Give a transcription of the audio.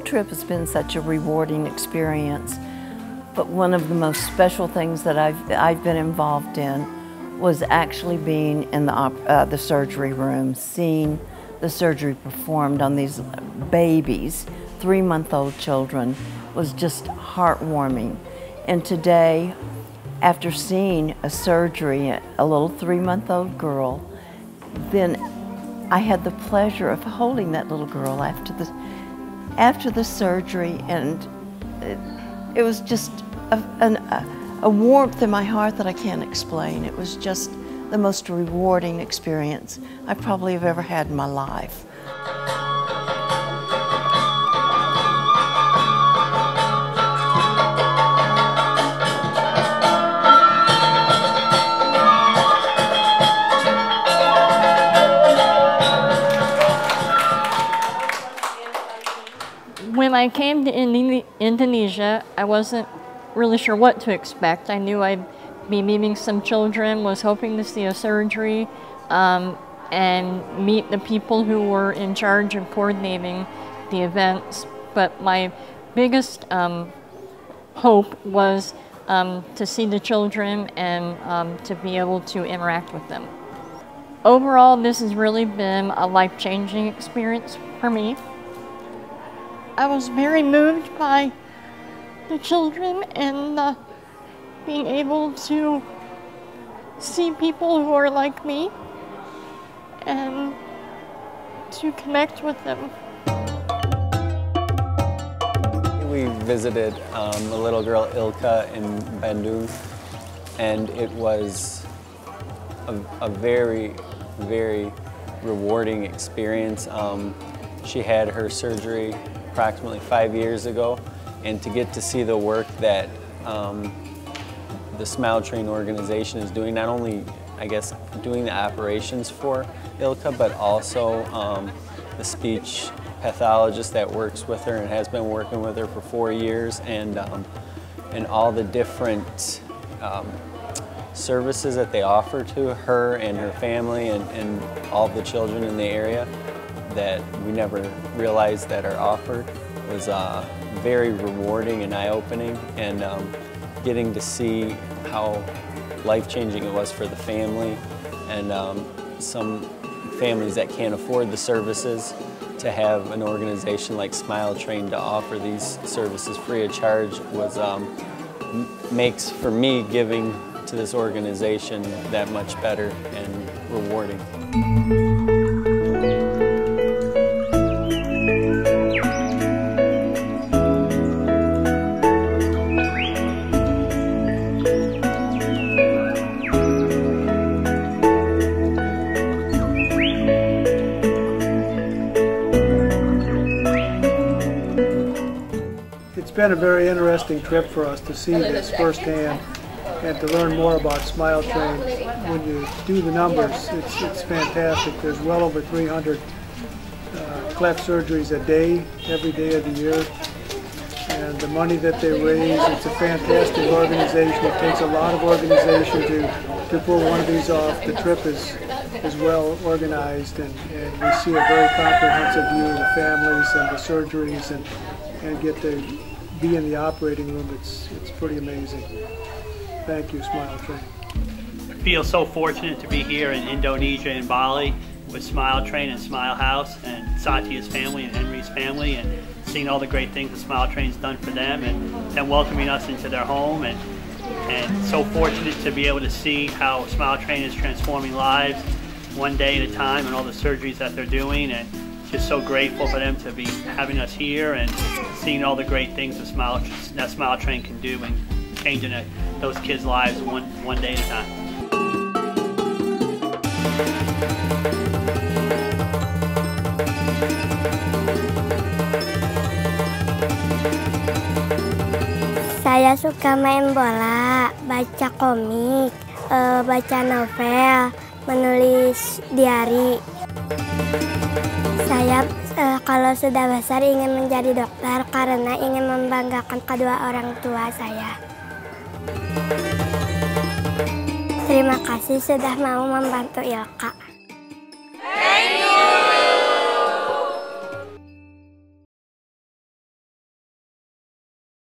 trip has been such a rewarding experience, but one of the most special things that I've been involved in was actually being in the surgery room, seeing the surgery performed on these babies, 3-month-old children, was just heartwarming. And today, after seeing a surgery, a little 3-month-old girl, then I had the pleasure of holding that little girl after the surgery, and it was just a warmth in my heart that I can't explain. It was just the most rewarding experience I probably have ever had in my life. When I came to Indonesia, I wasn't really sure what to expect. I knew I'd be meeting some children, was hoping to see a surgery, and meet the people who were in charge of coordinating the events. But my biggest hope was to see the children and to be able to interact with them. Overall, this has really been a life-changing experience for me. I was very moved by the children and being able to see people who are like me and to connect with them. We visited a little girl, ILKA, in Bandung, and it was a very, very rewarding experience. She had her surgery approximately 5 years ago, and to get to see the work that the Smile Train organization is doing, not only, I guess, doing the operations for ILKA, but also the speech pathologist that works with her and has been working with her for 4 years, and all the different services that they offer to her and her family and all the children in the area that we never realized that are offered was very rewarding and eye-opening, and getting to see how life-changing it was for the family and some families that can't afford the services to have an organization like Smile Train to offer these services free of charge was makes, for me, giving to this organization that much better and rewarding. It's been a very interesting trip for us to see this firsthand and to learn more about Smile Train. When you do the numbers, it's fantastic. There's well over 300 cleft surgeries a day, every day of the year. And the money that they raise, it's a fantastic organization. It takes a lot of organization to pull one of these off. The trip is well organized, and we see a very comprehensive view of the families and the surgeries, and get to be in the operating room. It's pretty amazing. Thank you, Smile Train. I feel so fortunate to be here in Indonesia, in Bali, with Smile Train and Smile House and Satya's family and Henry's family, and seeing all the great things that Smile Train's done for them, and welcoming us into their home, and so fortunate to be able to see how Smile Train is transforming lives one day at a time, and all the surgeries that they're doing, and just so grateful for them to be having us here and seeing all the great things that Smile Train can do and changing those kids' lives one day at a time. Saya suka main bola, baca komik, baca novel, menulis diari. Saya kalau sudah besar ingin menjadi dokter karena ingin membanggakan kedua orang tua saya. Terima kasih sudah mau membantu ILKA.